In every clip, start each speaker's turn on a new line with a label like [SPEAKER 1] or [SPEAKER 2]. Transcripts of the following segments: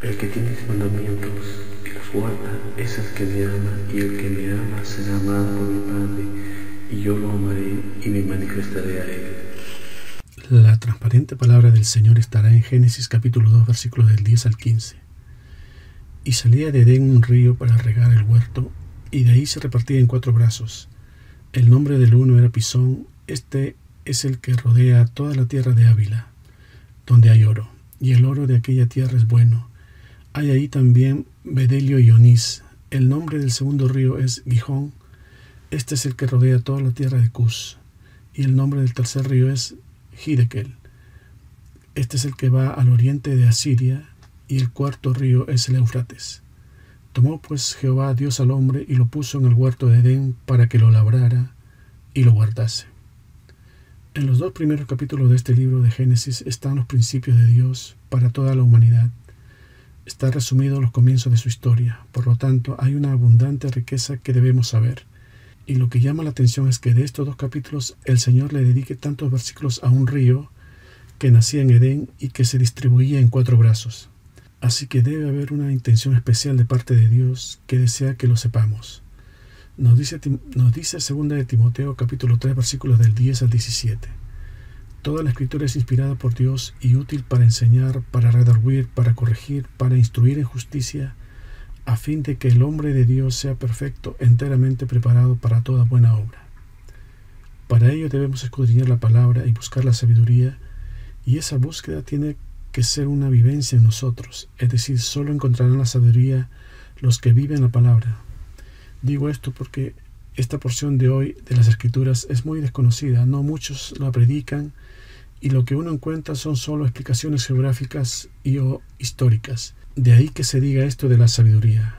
[SPEAKER 1] El que tiene mis mandamientos y los guarda es el que me ama, y el que me ama será amado por mi Padre, y yo lo amaré y me manifestaré a él.
[SPEAKER 2] La transparente palabra del Señor estará en Génesis capítulo 2, versículos del 10 al 15. Y salía de Edén un río para regar el huerto, y de ahí se repartía en 4 brazos. El nombre del uno era Pisón. Este es el que rodea toda la tierra de Ávila, donde hay oro, y el oro de aquella tierra es bueno. Hay ahí también bedelio y onís. El nombre del segundo río es Gihón. Este es el que rodea toda la tierra de Cus. Y el nombre del tercer río es Hiddekel. Este es el que va al oriente de Asiria. Y el cuarto río es el Éufrates. Tomó pues Jehová Dios al hombre y lo puso en el huerto de Edén para que lo labrara y lo guardase. En los 2 primeros capítulos de este libro de Génesis están los principios de Dios para toda la humanidad. Está resumido los comienzos de su historia. Por lo tanto, hay una abundante riqueza que debemos saber. Y lo que llama la atención es que de estos 2 capítulos el Señor le dedique tantos versículos a un río que nacía en Edén y que se distribuía en 4 brazos. Así que debe haber una intención especial de parte de Dios que desea que lo sepamos. Nos dice 2 de Timoteo capítulo 3 versículos del 10 al 17. Toda la escritura es inspirada por Dios y útil para enseñar, para redarguir, para corregir, para instruir en justicia, a fin de que el hombre de Dios sea perfecto, enteramente preparado para toda buena obra. Para ello debemos escudriñar la palabra y buscar la sabiduría, y esa búsqueda tiene que ser una vivencia en nosotros, es decir, solo encontrarán la sabiduría los que viven la palabra. Digo esto porque esta porción de hoy de las Escrituras es muy desconocida, no muchos la predican, y lo que uno encuentra son solo explicaciones geográficas y o históricas. De ahí que se diga esto de la sabiduría.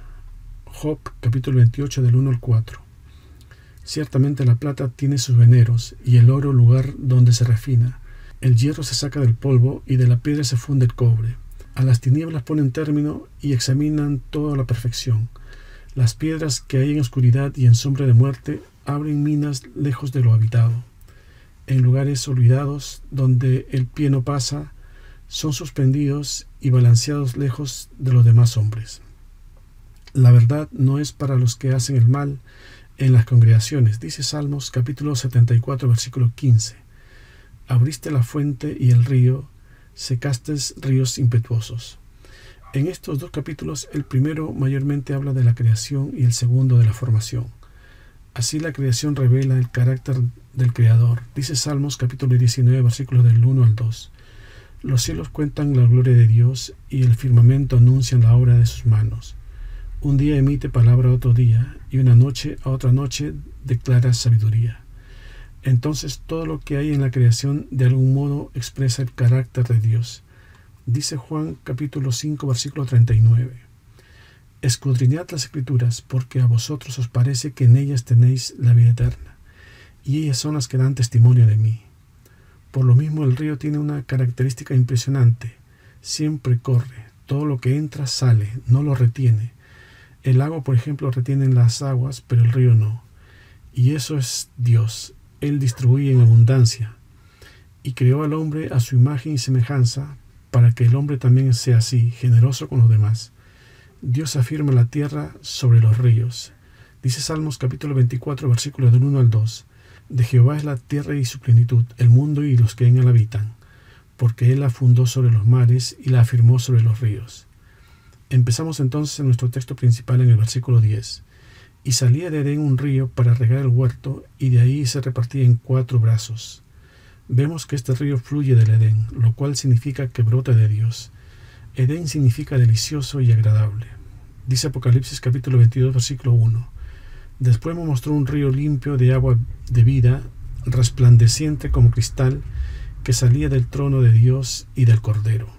[SPEAKER 2] Job capítulo 28 del 1 al 4. Ciertamente la plata tiene sus veneros, y el oro lugar donde se refina. El hierro se saca del polvo, y de la piedra se funde el cobre. A las tinieblas ponen término, y examinan toda la perfección. Las piedras que hay en oscuridad y en sombra de muerte abren minas lejos de lo habitado. En lugares olvidados, donde el pie no pasa, son suspendidos y balanceados lejos de los demás hombres. La verdad no es para los que hacen el mal en las congregaciones, dice Salmos capítulo 74 versículo 15. Abriste la fuente y el río, secaste ríos impetuosos. En estos 2 capítulos, el primero mayormente habla de la creación y el segundo de la formación. Así la creación revela el carácter del Creador. Dice Salmos capítulo 19 versículos del 1 al 2. Los cielos cuentan la gloria de Dios y el firmamento anuncia la obra de sus manos. Un día emite palabra a otro día, y una noche a otra noche declara sabiduría. Entonces todo lo que hay en la creación de algún modo expresa el carácter de Dios. Dice Juan capítulo 5 versículo 39. Escudriñad las Escrituras, porque a vosotros os parece que en ellas tenéis la vida eterna, y ellas son las que dan testimonio de mí. Por lo mismo el río tiene una característica impresionante. Siempre corre, todo lo que entra sale, no lo retiene. El lago, por ejemplo, retiene las aguas, pero el río no. Y eso es Dios. Él distribuye en abundancia, y creó al hombre a su imagen y semejanza, para que el hombre también sea así, generoso con los demás. Dios afirma la tierra sobre los ríos. Dice Salmos capítulo 24, versículos del 1 al 2. De Jehová es la tierra y su plenitud, el mundo y los que en él habitan, porque él la fundó sobre los mares y la afirmó sobre los ríos. Empezamos entonces en nuestro texto principal en el versículo 10. Y salía de Edén un río para regar el huerto, y de ahí se repartía en 4 brazos. Vemos que este río fluye del Edén, lo cual significa que brota de Dios. Edén significa delicioso y agradable. Dice Apocalipsis capítulo 22 versículo 1. Después me mostró un río limpio de agua de vida, resplandeciente como cristal, que salía del trono de Dios y del Cordero.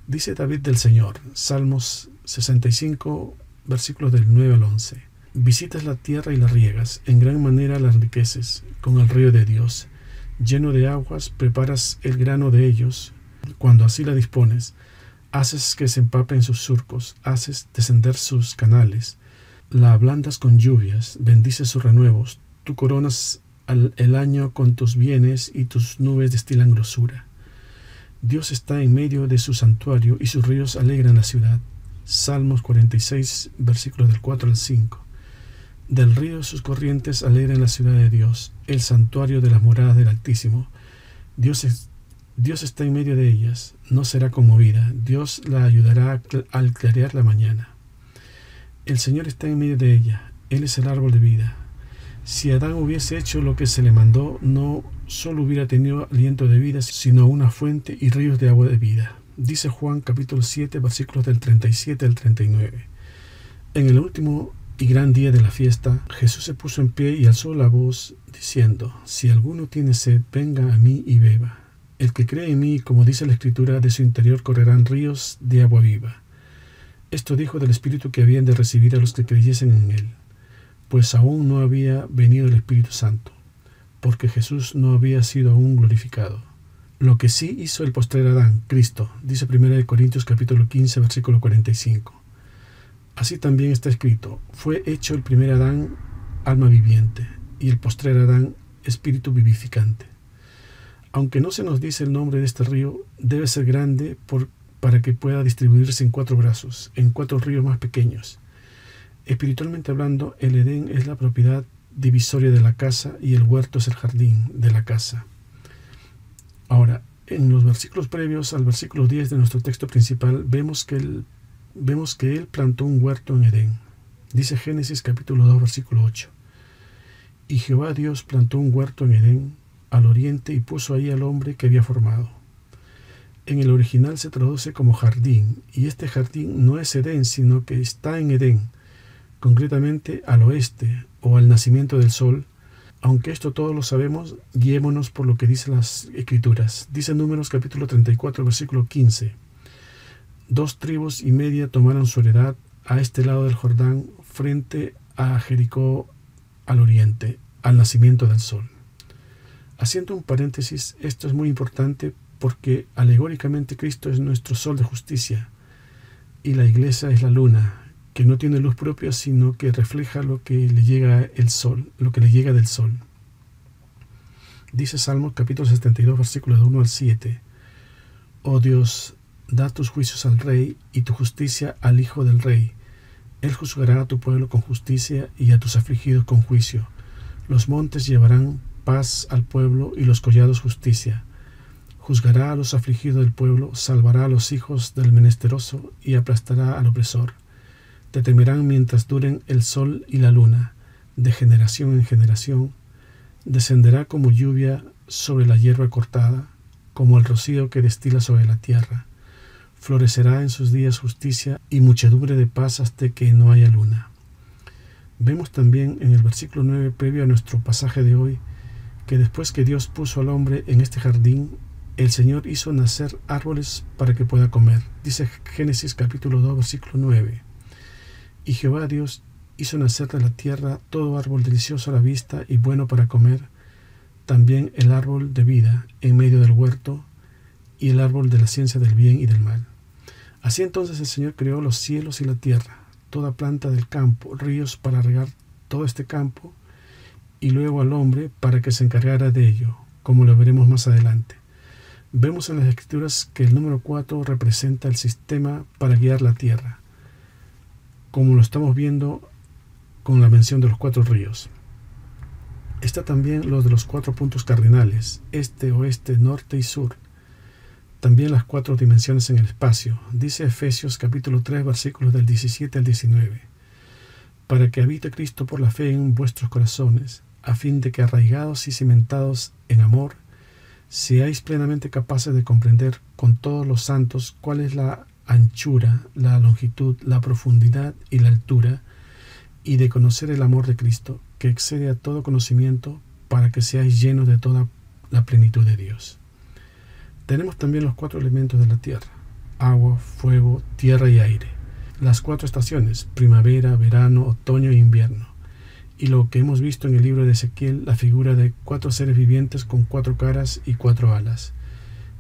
[SPEAKER 2] Dice David del Señor, Salmos 65 versículos del 9 al 11. Visitas la tierra y la riegas, en gran manera la enriqueces, con el río de Dios. Lleno de aguas, preparas el grano de ellos. Cuando así la dispones, haces que se empape en sus surcos, haces descender sus canales, la ablandas con lluvias, bendices sus renuevos, tú coronas el año con tus bienes y tus nubes destilan grosura. Dios está en medio de su santuario y sus ríos alegran la ciudad. Salmos 46, versículos del 4 al 5. Del río sus corrientes alegran la ciudad de Dios, el santuario de las moradas del Altísimo. Dios está en medio de ellas, no será conmovida. Dios la ayudará al clarear la mañana. El Señor está en medio de ella, Él es el árbol de vida. Si Adán hubiese hecho lo que se le mandó, no solo hubiera tenido aliento de vida, sino una fuente y ríos de agua de vida. Dice Juan capítulo 7, versículos del 37 al 39. En el último y gran día de la fiesta, Jesús se puso en pie y alzó la voz, diciendo: Si alguno tiene sed, venga a mí y beba. El que cree en mí, como dice la Escritura, de su interior correrán ríos de agua viva. Esto dijo del Espíritu que habían de recibir a los que creyesen en él, pues aún no había venido el Espíritu Santo, porque Jesús no había sido aún glorificado. Lo que sí hizo el postrer Adán, Cristo, dice 1 Corintios capítulo 15, versículo 45. Así también está escrito: fue hecho el primer Adán alma viviente, y el postrer Adán espíritu vivificante. Aunque no se nos dice el nombre de este río, debe ser grande para que pueda distribuirse en 4 brazos, en 4 ríos más pequeños. Espiritualmente hablando, el Edén es la propiedad divisoria de la casa y el huerto es el jardín de la casa. Ahora, en los versículos previos al versículo 10 de nuestro texto principal, vemos que él plantó un huerto en Edén. Dice Génesis capítulo 2, versículo 8. Y Jehová Dios plantó un huerto en Edén, al oriente, y puso ahí al hombre que había formado. En el original se traduce como jardín, y este jardín no es Edén, sino que está en Edén, concretamente al oeste o al nacimiento del sol. Aunque esto todos lo sabemos, guiémonos por lo que dicen las Escrituras. Dice Números capítulo 34, versículo 15. 2 tribus y media tomaron su heredad a este lado del Jordán, frente a Jericó, al oriente, al nacimiento del sol. Haciendo un paréntesis, esto es muy importante porque alegóricamente Cristo es nuestro sol de justicia y la iglesia es la luna, que no tiene luz propia, sino que refleja lo que le llega el sol, lo que le llega del sol. Dice Salmos capítulo 72, versículos de 1 al 7. Oh Dios, da tus juicios al rey y tu justicia al hijo del rey. Él juzgará a tu pueblo con justicia y a tus afligidos con juicio. Los montes llevarán paz al pueblo y los collados justicia. Juzgará a los afligidos del pueblo, salvará a los hijos del menesteroso y aplastará al opresor. Te temerán mientras duren el sol y la luna, de generación en generación. Descenderá como lluvia sobre la hierba cortada, como el rocío que destila sobre la tierra. Florecerá en sus días justicia y muchedumbre de paz hasta que no haya luna. Vemos también en el versículo 9, previo a nuestro pasaje de hoy, que después que Dios puso al hombre en este jardín, el Señor hizo nacer árboles para que pueda comer. Dice Génesis capítulo 2, versículo 9. Y Jehová Dios hizo nacer de la tierra todo árbol delicioso a la vista y bueno para comer, también el árbol de vida en medio del huerto y el árbol de la ciencia del bien y del mal. Así entonces el Señor creó los cielos y la tierra, toda planta del campo, ríos para regar todo este campo, y luego al hombre para que se encargara de ello, como lo veremos más adelante. Vemos en las Escrituras que el número 4 representa el sistema para guiar la tierra, como lo estamos viendo con la mención de los 4 ríos. Está también lo de los 4 puntos cardinales, este, oeste, norte y sur. También las 4 dimensiones en el espacio. Dice Efesios capítulo 3, versículos del 17 al 19. Para que habite Cristo por la fe en vuestros corazones, a fin de que arraigados y cimentados en amor, seáis plenamente capaces de comprender con todos los santos cuál es la anchura, la longitud, la profundidad y la altura, y de conocer el amor de Cristo, que excede a todo conocimiento, para que seáis llenos de toda la plenitud de Dios. Tenemos también los 4 elementos de la tierra: agua, fuego, tierra y aire. Las 4 estaciones: primavera, verano, otoño e invierno. Y lo que hemos visto en el libro de Ezequiel, la figura de 4 seres vivientes con 4 caras y 4 alas.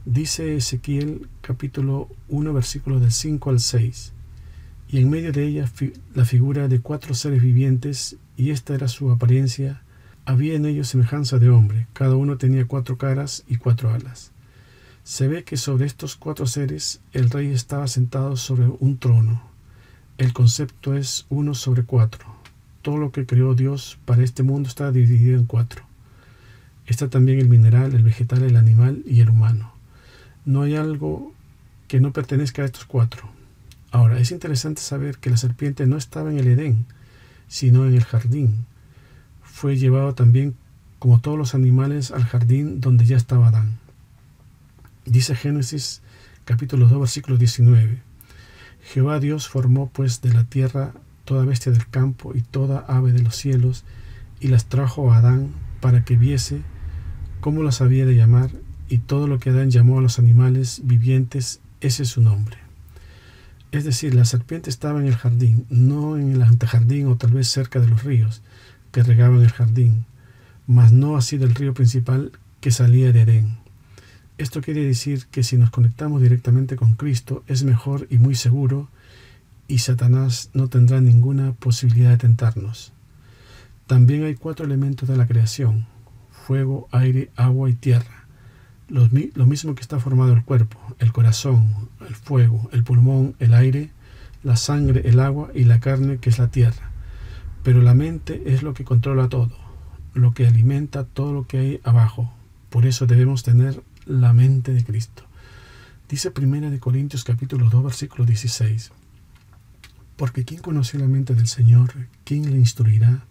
[SPEAKER 2] Dice Ezequiel capítulo 1, versículos del 5 al 6. Y en medio de ella la figura de 4 seres vivientes, y esta era su apariencia. Había en ellos semejanza de hombre, cada uno tenía 4 caras y 4 alas. Se ve que sobre estos 4 seres el rey estaba sentado sobre un trono. El concepto es 1 sobre 4. Todo lo que creó Dios para este mundo está dividido en 4. Está también el mineral, el vegetal, el animal y el humano. No hay algo que no pertenezca a estos 4. Ahora, es interesante saber que la serpiente no estaba en el Edén, sino en el jardín. Fue llevado también, como todos los animales, al jardín donde ya estaba Adán. Dice Génesis capítulo 2 versículo 19: Jehová Dios formó pues de la tierra toda bestia del campo y toda ave de los cielos, y las trajo a Adán para que viese cómo las había de llamar, y todo lo que Adán llamó a los animales vivientes, ese es su nombre. Es decir, la serpiente estaba en el jardín, no en el antejardín o tal vez cerca de los ríos que regaban el jardín, mas no así del río principal que salía de Edén. Esto quiere decir que si nos conectamos directamente con Cristo es mejor y muy seguro, y Satanás no tendrá ninguna posibilidad de tentarnos. También hay 4 elementos de la creación: fuego, aire, agua y tierra. Lo mismo que está formado el cuerpo: el corazón, el fuego, el pulmón, el aire, la sangre, el agua y la carne, que es la tierra. Pero la mente es lo que controla todo, lo que alimenta todo lo que hay abajo. Por eso debemos tener la mente de Cristo. Dice 1 Corintios capítulo 2 versículo 16: Porque ¿quién conoció la mente del Señor? ¿Quién le instruirá?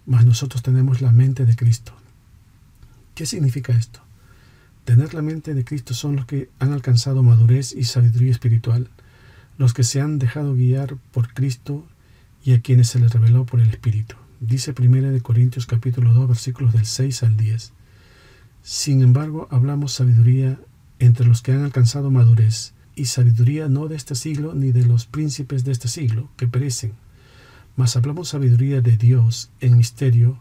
[SPEAKER 2] Mas nosotros tenemos la mente de Cristo. ¿Qué significa esto? Tener la mente de Cristo son los que han alcanzado madurez y sabiduría espiritual, los que se han dejado guiar por Cristo y a quienes se les reveló por el Espíritu. Dice 1 Corintios capítulo 2 versículos del 6 al 10. Sin embargo, hablamos sabiduría entre los que han alcanzado madurez, y sabiduría no de este siglo ni de los príncipes de este siglo, que perecen, mas hablamos sabiduría de Dios en misterio,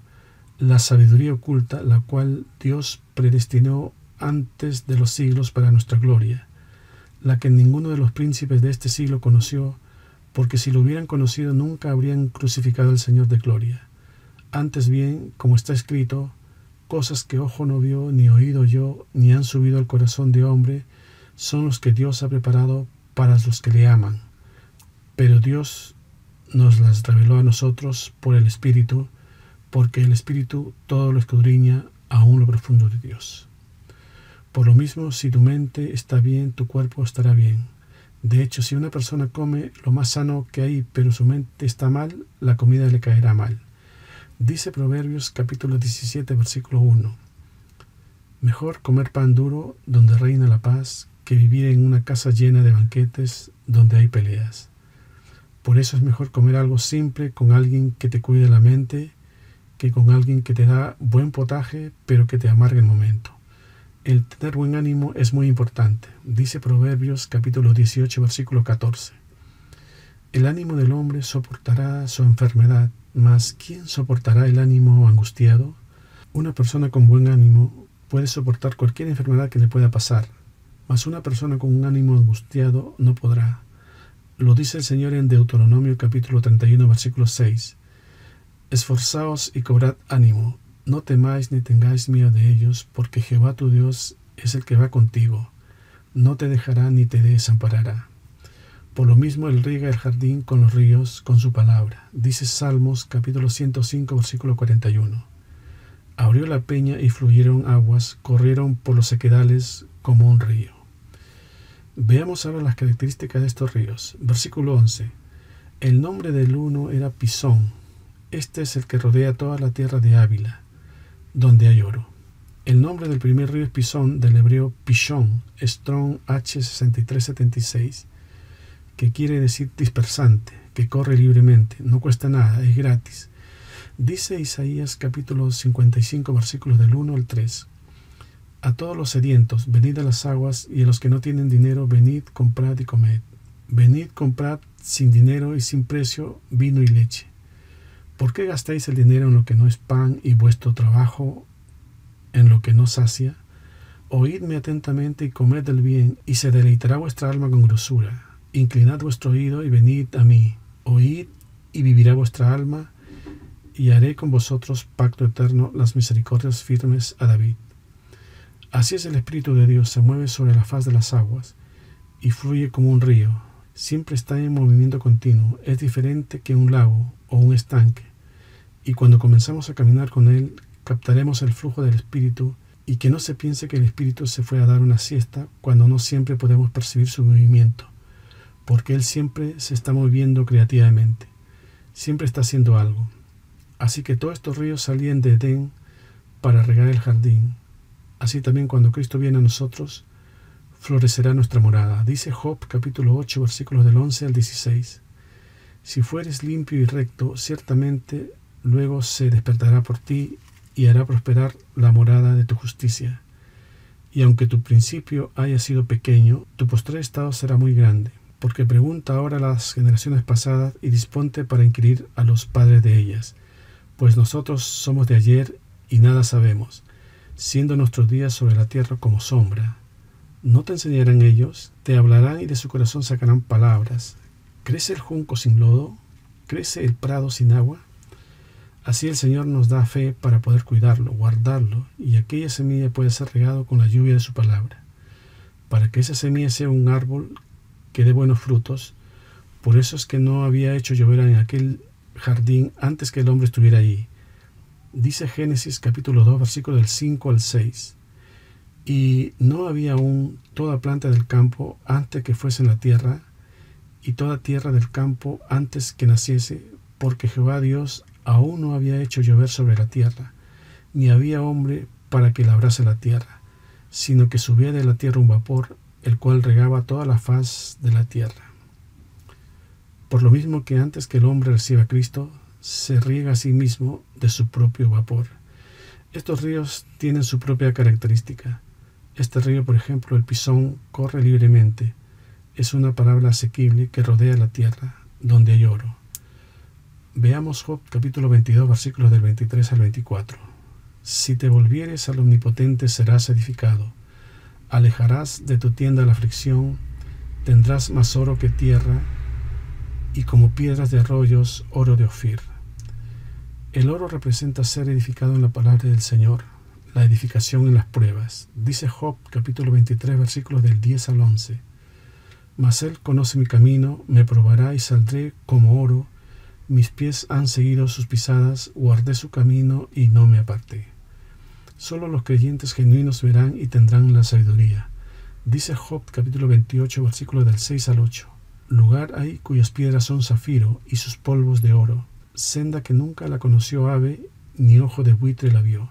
[SPEAKER 2] la sabiduría oculta, la cual Dios predestinó antes de los siglos para nuestra gloria, la que ninguno de los príncipes de este siglo conoció, porque si lo hubieran conocido nunca habrían crucificado al Señor de gloria. Antes bien, como está escrito, cosas que ojo no vio, ni oído oyó, ni han subido al corazón de hombre, son los que Dios ha preparado para los que le aman. Pero Dios nos las reveló a nosotros por el Espíritu, porque el Espíritu todo lo escudriña, aún lo profundo de Dios. Por lo mismo, si tu mente está bien, tu cuerpo estará bien. De hecho, si una persona come lo más sano que hay, pero su mente está mal, la comida le caerá mal. Dice Proverbios capítulo 17, versículo 1. Mejor comer pan duro donde reina la paz, que vivir en una casa llena de banquetes donde hay peleas. Por eso es mejor comer algo simple con alguien que te cuide la mente, que con alguien que te da buen potaje, pero que te amargue el momento. El tener buen ánimo es muy importante. Dice Proverbios capítulo 18, versículo 14. El ánimo del hombre soportará su enfermedad, mas ¿quién soportará el ánimo angustiado? Una persona con buen ánimo puede soportar cualquier enfermedad que le pueda pasar, mas una persona con un ánimo angustiado no podrá. Lo dice el Señor en Deuteronomio capítulo 31, versículo 6. Esforzaos y cobrad ánimo. No temáis ni tengáis miedo de ellos, porque Jehová tu Dios es el que va contigo. No te dejará ni te desamparará. Por lo mismo él riega el jardín con los ríos, con su palabra. Dice Salmos capítulo 105, versículo 41. Abrió la peña y fluyeron aguas, corrieron por los sequedales como un río. Veamos ahora las características de estos ríos. Versículo 11. El nombre del uno era Pisón. Este es el que rodea toda la tierra de Ávila, donde hay oro. El nombre del primer río es Pisón, del hebreo Pishón, Strong H6376, que quiere decir dispersante, que corre libremente, no cuesta nada, es gratis. Dice Isaías capítulo 55, versículos del 1 al 3. A todos los sedientos, venid a las aguas, y a los que no tienen dinero, venid, comprad y comed. Venid, comprad sin dinero y sin precio vino y leche. ¿Por qué gastáis el dinero en lo que no es pan y vuestro trabajo en lo que no sacia? Oídme atentamente y comed del bien, y se deleitará vuestra alma con grosura. Inclinad vuestro oído y venid a mí. Oíd y vivirá vuestra alma, y haré con vosotros pacto eterno, las misericordias firmes a David. Así es el Espíritu de Dios, se mueve sobre la faz de las aguas y fluye como un río. Siempre está en movimiento continuo, es diferente que un lago o un estanque. Y cuando comenzamos a caminar con Él, captaremos el flujo del Espíritu, y que no se piense que el Espíritu se fue a dar una siesta cuando no siempre podemos percibir su movimiento, porque Él siempre se está moviendo creativamente, siempre está haciendo algo. Así que todos estos ríos salían de Edén para regar el jardín. Así también cuando Cristo viene a nosotros, florecerá nuestra morada. Dice Job capítulo 8 versículos del 11 al 16. Si fueres limpio y recto, ciertamente luego se despertará por ti y hará prosperar la morada de tu justicia. Y aunque tu principio haya sido pequeño, tu postrer estado será muy grande, porque pregunta ahora a las generaciones pasadas y disponte para inquirir a los padres de ellas, pues nosotros somos de ayer y nada sabemos, siendo nuestros días sobre la tierra como sombra. ¿No te enseñarán ellos? Te hablarán y de su corazón sacarán palabras. ¿Crece el junco sin lodo? ¿Crece el prado sin agua? Así el Señor nos da fe para poder cuidarlo, guardarlo, y aquella semilla puede ser regado con la lluvia de su palabra, para que esa semilla sea un árbol que dé buenos frutos. Por eso es que no había hecho llover en aquel jardín antes que el hombre estuviera allí. Dice Génesis capítulo 2 versículo del 5 al 6. Y no había aún toda planta del campo antes que fuese en la tierra, y toda tierra del campo antes que naciese, porque Jehová Dios aún no había hecho llover sobre la tierra, ni había hombre para que labrase la tierra, sino que subía de la tierra un vapor, el cual regaba toda la faz de la tierra. Por lo mismo que antes que el hombre reciba a Cristo, se riega a sí mismo de su propio vapor. Estos ríos tienen su propia característica. Este río, por ejemplo, el Pisón, corre libremente. Es una palabra asequible que rodea la tierra, donde hay oro. Veamos Job capítulo 22 versículos del 23 al 24. Si te volvieres al Omnipotente serás edificado, alejarás de tu tienda la aflicción, tendrás más oro que tierra, y como piedras de arroyos, oro de Ofir. El oro representa ser edificado en la palabra del Señor, la edificación en las pruebas. Dice Job capítulo 23 versículos del 10 al 11. Mas Él conoce mi camino, me probará y saldré como oro. Mis pies han seguido sus pisadas, guardé su camino y no me aparté. Solo los creyentes genuinos verán y tendrán la sabiduría. Dice Job capítulo 28 versículos del 6 al 8. Lugar hay cuyas piedras son zafiro y sus polvos de oro, senda que nunca la conoció ave, ni ojo de buitre la vio.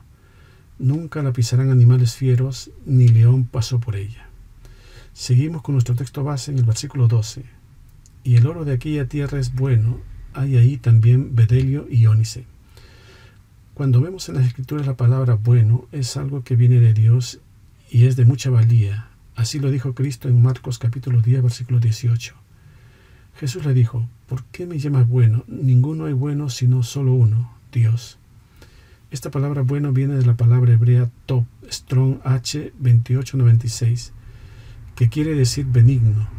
[SPEAKER 2] Nunca la pisarán animales fieros, ni león pasó por ella. Seguimos con nuestro texto base en el versículo 12. Y el oro de aquella tierra es bueno, hay ahí también bedelio y ónice. Cuando vemos en las Escrituras la palabra bueno, es algo que viene de Dios y es de mucha valía. Así lo dijo Cristo en Marcos capítulo 10, versículo 18. Jesús le dijo: ¿por qué me llamas bueno? Ninguno hay bueno sino solo uno, Dios. Esta palabra bueno viene de la palabra hebrea top, Strong H 2896, que quiere decir benigno,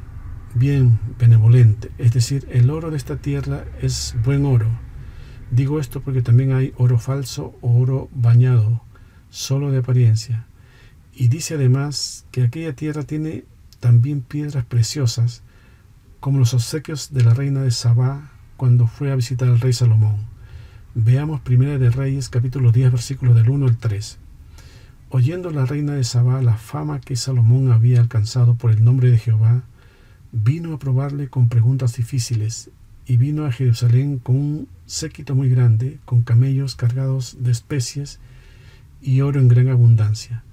[SPEAKER 2] bien, benevolente, es decir, el oro de esta tierra es buen oro. Digo esto porque también hay oro falso o oro bañado, solo de apariencia. Y dice además que aquella tierra tiene también piedras preciosas, como los obsequios de la reina de Sabá cuando fue a visitar al rey Salomón. Veamos Primera de Reyes capítulo 10 versículos del 1 al 3. Oyendo la reina de Sabá la fama que Salomón había alcanzado por el nombre de Jehová, vino a probarle con preguntas difíciles, y vino a Jerusalén con un séquito muy grande, con camellos cargados de especies y oro en gran abundancia,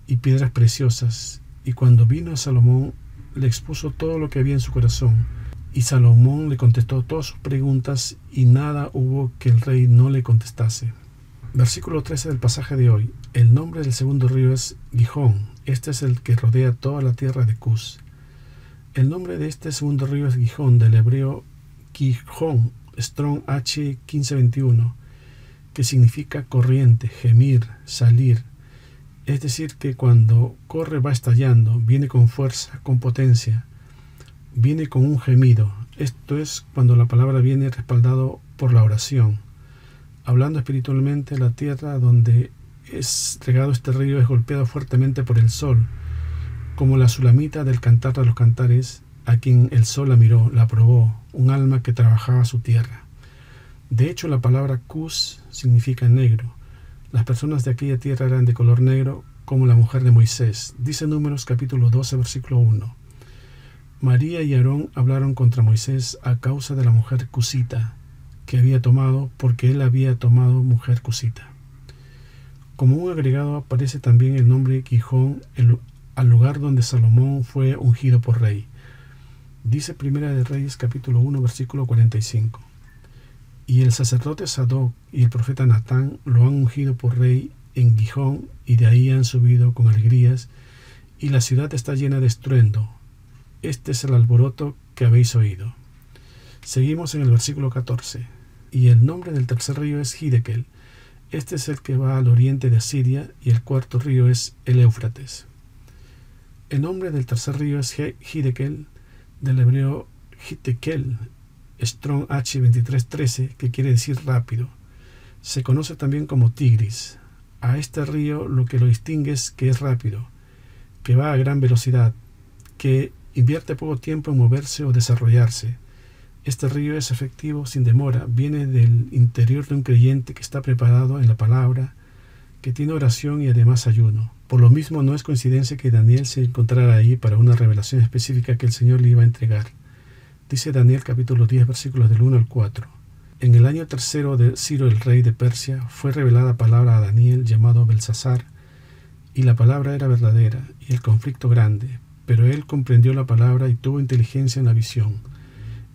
[SPEAKER 2] y piedras preciosas. Y cuando vino a Salomón, le expuso todo lo que había en su corazón, y Salomón le contestó todas sus preguntas, y nada hubo que el rey no le contestase. Versículo 13 del pasaje de hoy. El nombre del segundo río es Gihón. Este es el que rodea toda la tierra de Cus. El nombre de este segundo río es Gihón, del hebreo Gihón, Strong H 1521, que significa corriente, gemir, salir. Es decir, que cuando corre va estallando, viene con fuerza, con potencia, viene con un gemido. Esto es cuando la palabra viene respaldado por la oración. Hablando espiritualmente, la tierra donde es regado este río es golpeado fuertemente por el sol, como la sulamita del Cantar de los Cantares, a quien el sol la miró, la probó, un alma que trabajaba su tierra. De hecho, la palabra Cus significa negro. Las personas de aquella tierra eran de color negro, como la mujer de Moisés. Dice Números capítulo 12, versículo 1. María y Aarón hablaron contra Moisés a causa de la mujer cusita que había tomado, porque él había tomado mujer cusita. Como un agregado aparece también el nombre Gijón al lugar donde Salomón fue ungido por rey. Dice Primera de Reyes capítulo 1 versículo 45. Y el sacerdote Sadoc y el profeta Natán lo han ungido por rey en Gijón, y de ahí han subido con alegrías, y la ciudad está llena de estruendo. Este es el alboroto que habéis oído. Seguimos en el versículo 14. Y el nombre del tercer río es Hiddekel. Este es el que va al oriente de Asiria, y el cuarto río es el Éufrates. El nombre del tercer río es Hiddekel, del hebreo Hiddekel, Strong H2313, que quiere decir rápido. Se conoce también como Tigris. A este río lo que lo distingue es que es rápido, que va a gran velocidad, que invierte poco tiempo en moverse o desarrollarse. Este río es efectivo sin demora, viene del interior de un creyente que está preparado en la palabra, que tiene oración y además ayuno. Por lo mismo, no es coincidencia que Daniel se encontrara ahí para una revelación específica que el Señor le iba a entregar. Dice Daniel capítulo 10 versículos del 1 al 4. En el año tercero de Ciro el rey de Persia fue revelada palabra a Daniel llamado Belsasar, y la palabra era verdadera y el conflicto grande, pero él comprendió la palabra y tuvo inteligencia en la visión.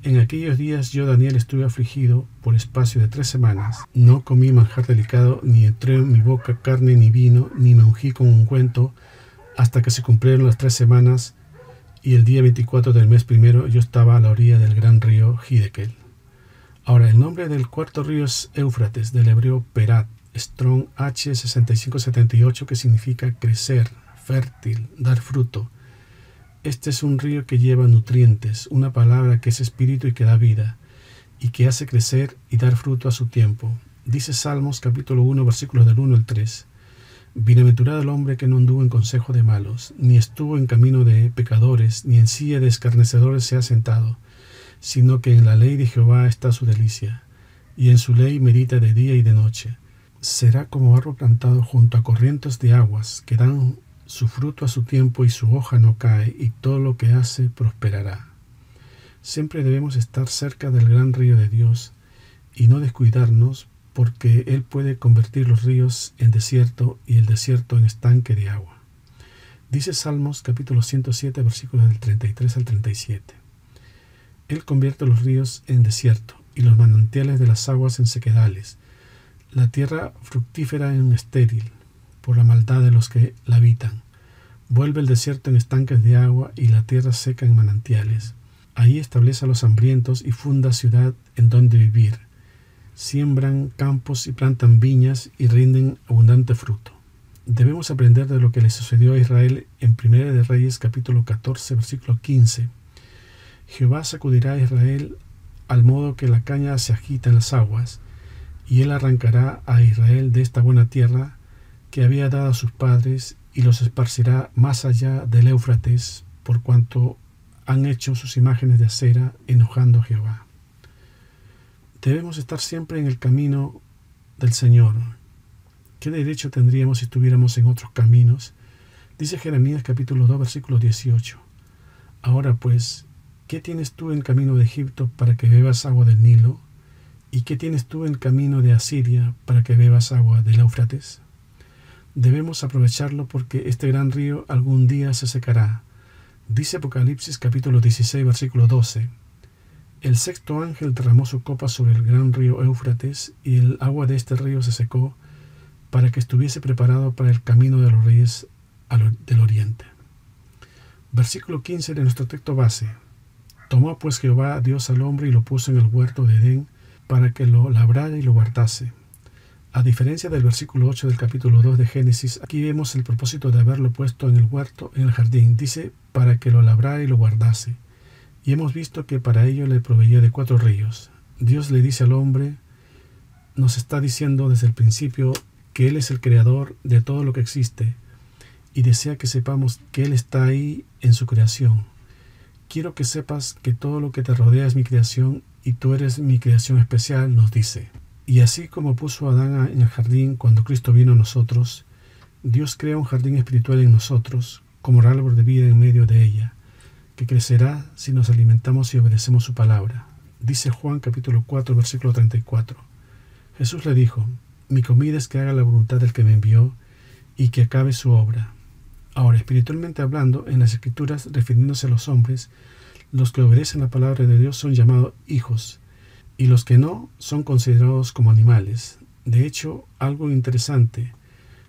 [SPEAKER 2] En aquellos días yo, Daniel, estuve afligido por espacio de 3 semanas. No comí manjar delicado, ni entré en mi boca carne ni vino, ni me ungí con ungüento, hasta que se cumplieron las 3 semanas, y el día 24 del mes primero yo estaba a la orilla del gran río Hiddekel. Ahora, el nombre del cuarto río es Éufrates, del hebreo Perat, Strong H6578, que significa crecer, fértil, dar fruto. Este es un río que lleva nutrientes, una palabra que es espíritu y que da vida, y que hace crecer y dar fruto a su tiempo. Dice Salmos capítulo 1 versículos del 1 al 3. Bienaventurado el hombre que no anduvo en consejo de malos, ni estuvo en camino de pecadores, ni en silla de escarnecedores se ha sentado, sino que en la ley de Jehová está su delicia, y en su ley medita de día y de noche. Será como árbol plantado junto a corrientes de aguas, que dan su fruto a su tiempo y su hoja no cae, y todo lo que hace prosperará. Siempre debemos estar cerca del gran río de Dios y no descuidarnos, porque Él puede convertir los ríos en desierto y el desierto en estanque de agua. Dice Salmos capítulo 107 versículos del 33 al 37. Él convierte los ríos en desierto y los manantiales de las aguas en sequedales, la tierra fructífera en estéril, por la maldad de los que la habitan. Vuelve el desierto en estanques de agua y la tierra seca en manantiales. Ahí establece a los hambrientos y funda ciudad en donde vivir. Siembran campos y plantan viñas y rinden abundante fruto. Debemos aprender de lo que le sucedió a Israel en Primera de Reyes capítulo 14 versículo 15. Jehová sacudirá a Israel al modo que la caña se agita en las aguas, y él arrancará a Israel de esta buena tierra que había dado a sus padres, y los esparcirá más allá del Éufrates, por cuanto han hecho sus imágenes de acera, enojando a Jehová. Debemos estar siempre en el camino del Señor. ¿Qué derecho tendríamos si estuviéramos en otros caminos? Dice Jeremías capítulo 2 versículo 18. Ahora pues, ¿qué tienes tú en camino de Egipto para que bebas agua del Nilo? ¿Y qué tienes tú en camino de Asiria para que bebas agua del Éufrates? Debemos aprovecharlo porque este gran río algún día se secará. Dice Apocalipsis capítulo 16 versículo 12. El sexto ángel derramó su copa sobre el gran río Éufrates, y el agua de este río se secó, para que estuviese preparado para el camino de los reyes del oriente. Versículo 15 de nuestro texto base. Tomó pues Jehová Dios al hombre y lo puso en el huerto de Edén, para que lo labrara y lo guardase. A diferencia del versículo 8 del capítulo 2 de Génesis, aquí vemos el propósito de haberlo puesto en el huerto, en el jardín. Dice, para que lo labrara y lo guardase. Y hemos visto que para ello le proveyó de 4 ríos. Dios le dice al hombre, nos está diciendo desde el principio que Él es el creador de todo lo que existe y desea que sepamos que Él está ahí en su creación. Quiero que sepas que todo lo que te rodea es mi creación y tú eres mi creación especial, nos dice. Y así como puso a Adán en el jardín cuando Cristo vino a nosotros, Dios crea un jardín espiritual en nosotros, como el árbol de vida en medio de ella, que crecerá si nos alimentamos y obedecemos su palabra. Dice Juan capítulo 4, versículo 34. Jesús le dijo: mi comida es que haga la voluntad del que me envió y que acabe su obra. Ahora, espiritualmente hablando, en las Escrituras, refiriéndose a los hombres, los que obedecen la palabra de Dios son llamados hijos, y los que no son considerados como animales. De hecho, algo interesante,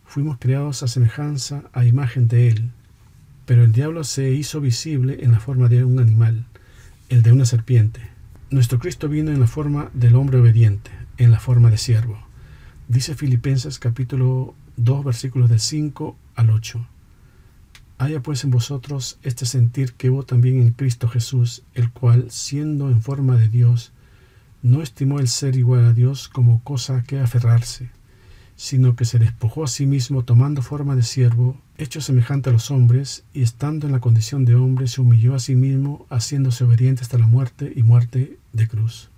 [SPEAKER 2] fuimos creados a semejanza, a imagen de Él, pero el diablo se hizo visible en la forma de un animal, el de una serpiente. Nuestro Cristo vino en la forma del hombre obediente, en la forma de siervo. Dice Filipenses capítulo 2, versículos del 5 al 8. Haya pues en vosotros este sentir que hubo también en Cristo Jesús, el cual, siendo en forma de Dios, no estimó el ser igual a Dios como cosa a que aferrarse, sino que se despojó a sí mismo tomando forma de siervo, hecho semejante a los hombres, y estando en la condición de hombre, se humilló a sí mismo, haciéndose obediente hasta la muerte y muerte de cruz.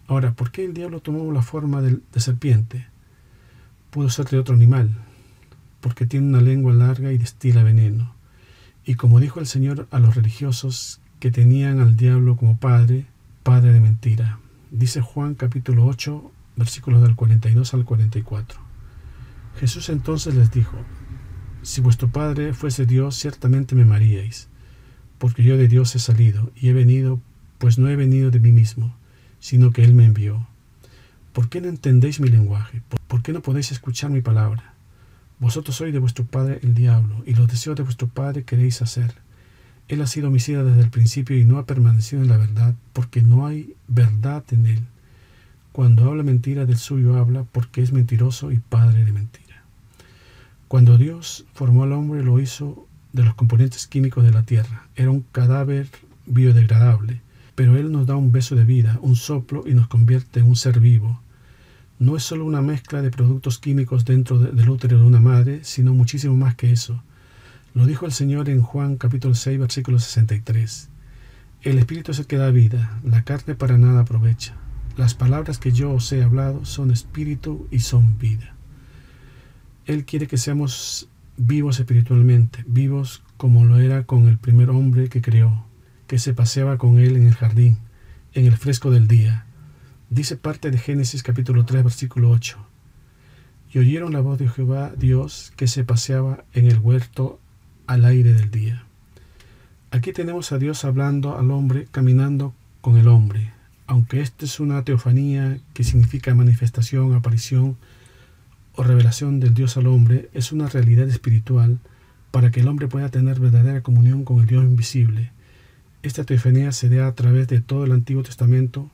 [SPEAKER 2] Ahora, ¿por qué el diablo tomó la forma de serpiente? Pudo ser de otro animal, porque tiene una lengua larga y destila veneno. Y como dijo el Señor a los religiosos que tenían al diablo como padre, padre de mentira. Dice Juan capítulo 8, versículos del 42 al 44. Jesús entonces les dijo: si vuestro Padre fuese Dios, ciertamente me amaríais, porque yo de Dios he salido, y he venido, pues no he venido de mí mismo, sino que Él me envió. ¿Por qué no entendéis mi lenguaje? ¿Por qué no podéis escuchar mi palabra? Vosotros sois de vuestro padre el diablo, y los deseos de vuestro padre queréis hacer. Él ha sido homicida desde el principio y no ha permanecido en la verdad, porque no hay verdad en él. Cuando habla mentira, del suyo habla, porque es mentiroso y padre de mentira. Cuando Dios formó al hombre, lo hizo de los componentes químicos de la tierra. Era un cadáver biodegradable, pero Él nos da un beso de vida, un soplo, y nos convierte en un ser vivo. No es solo una mezcla de productos químicos dentro del útero de una madre, sino muchísimo más que eso. Lo dijo el Señor en Juan capítulo 6, versículo 63. El Espíritu es el que da vida, la carne para nada aprovecha. Las palabras que yo os he hablado son espíritu y son vida. Él quiere que seamos vivos espiritualmente, vivos como lo era con el primer hombre que creó, que se paseaba con Él en el jardín, en el fresco del día. Dice parte de Génesis capítulo 3, versículo 8. Y oyeron la voz de Jehová Dios que se paseaba en el huerto al aire del día. Aquí tenemos a Dios hablando al hombre, caminando con el hombre. Aunque esta es una teofanía que significa manifestación, aparición o revelación del Dios al hombre, es una realidad espiritual para que el hombre pueda tener verdadera comunión con el Dios invisible. Esta teofanía se da a través de todo el Antiguo Testamento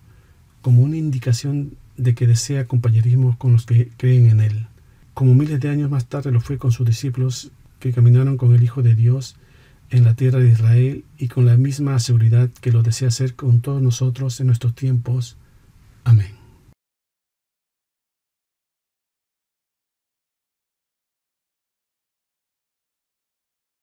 [SPEAKER 2] como una indicación de que desea compañerismo con los que creen en Él. Como miles de años más tarde lo fue con sus discípulos que caminaron con el Hijo de Dios en la tierra de Israel, y con la misma seguridad que lo desea hacer con todos nosotros en nuestros tiempos. Amén.